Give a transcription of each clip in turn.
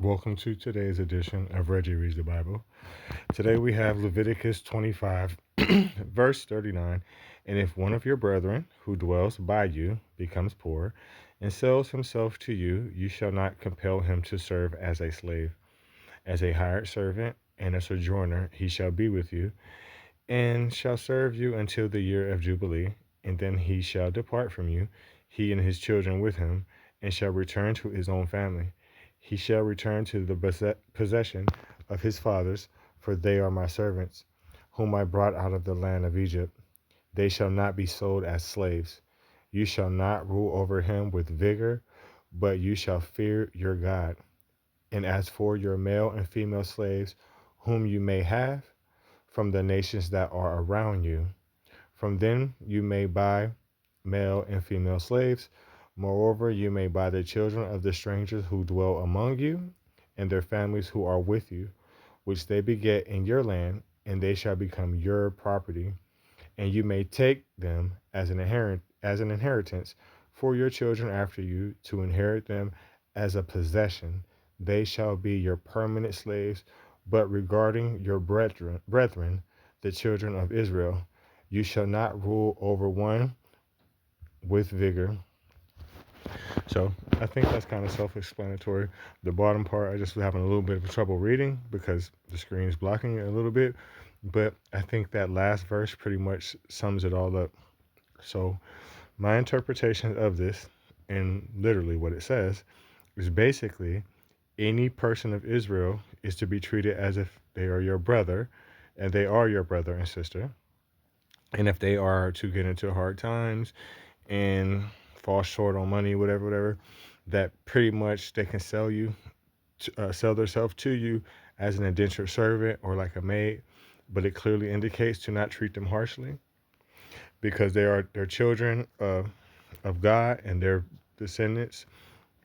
Welcome to today's edition of Reggie Reads the Bible. Today we have Leviticus 25, verse 39. And if one of your brethren who dwells by you becomes poor and sells himself to you, you shall not compel him to serve as a slave. As a hired servant and a sojourner, he shall be with you, and shall serve you until the year of Jubilee. And then he shall depart from you, he and his children with him, and shall return to his own family. He shall return to the possession of his fathers, for they are my servants, whom I brought out of the land of Egypt. They shall not be sold as slaves. You shall not rule over him with vigor, but you shall fear your God. And as for your male and female slaves, whom you may have from the nations that are around you, from them you may buy male and female slaves. Moreover, you may buy the children of the strangers who dwell among you, and their families who are with you, which they beget in your land, and they shall become your property. And you may take them as an inheritance for your children after you, to inherit them as a possession. They shall be your permanent slaves. But regarding your brethren, the children of Israel, you shall not rule over one with vigor. So I think that's kind of self-explanatory. The bottom part, I just was having a little bit of trouble reading because the screen is blocking it a little bit. But I think that last verse pretty much sums it all up. So my interpretation of this, and literally what it says, is basically any person of Israel is to be treated as if they are your brother, and they are your brother and sister. And if they are to get into hard times and fall short on money, whatever, that pretty much they can sell themselves to you as an indentured servant or like a maid. But it clearly indicates to not treat them harshly, because they're children of God, and their descendants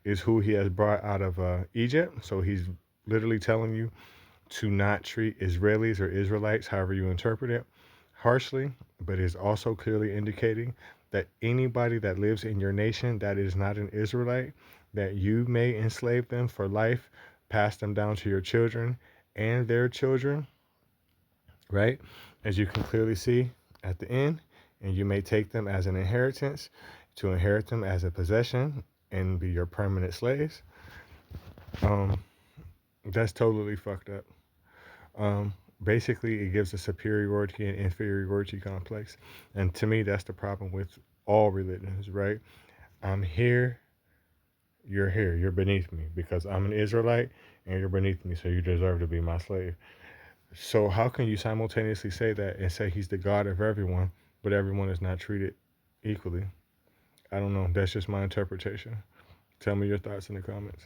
is who he has brought out of Egypt. So he's literally telling you to not treat Israelis or Israelites, however you interpret it, harshly, but is also clearly indicating that anybody that lives in your nation that is not an Israelite, that you may enslave them for life, pass them down to your children and their children, right? As you can clearly see at the end, and you may take them as an inheritance, to inherit them as a possession and be your permanent slaves. That's totally fucked up. Basically, it gives a superiority and inferiority complex. And to me, that's the problem with all religions, right? I'm here, you're beneath me because I'm an Israelite and you're beneath me, so you deserve to be my slave. So how can you simultaneously say that and say he's the God of everyone, but everyone is not treated equally? I don't know. That's just my interpretation. Tell me your thoughts in the comments.